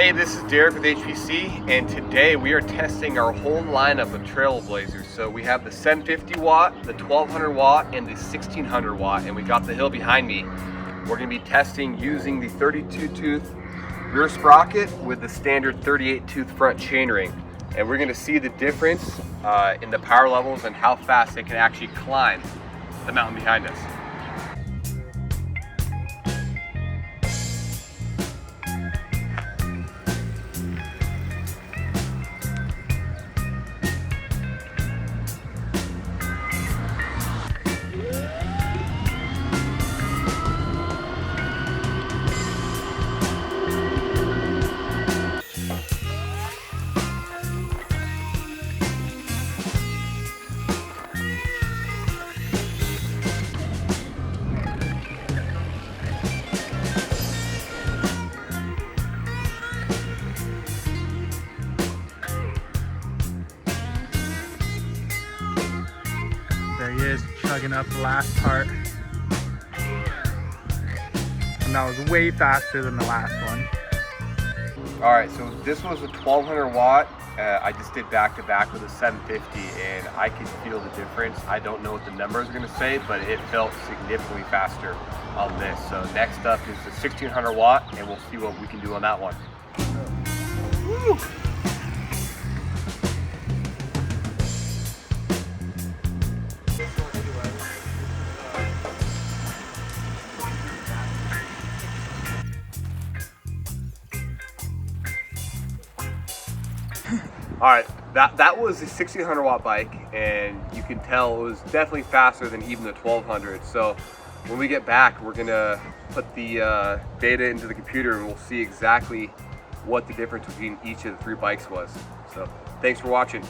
Hey, this is Derek with HPC, and today we are testing our whole lineup of Trailblazers. So we have the 750 watt, the 1200 watt, and the 1600 watt, and we got the hill behind me. We're going to be testing using the 32 tooth rear sprocket with the standard 38 tooth front chainring. And we're going to see the difference in the power levels and how fast they can actually climb the mountain behind us. There he is, chugging up the last part. And that was way faster than the last one. All right, so this was a 1200 watt. I just did back to back with a 750, and I can feel the difference. I don't know what the numbers are gonna say, but it felt significantly faster on this. So next up is the 1600 watt, and we'll see what we can do on that one. Woo! All right, that was a 1600 watt bike, and you can tell it was definitely faster than even the 1200. So when we get back, we're gonna put the data into the computer and we'll see exactly what the difference between each of the three bikes was. So thanks for watching.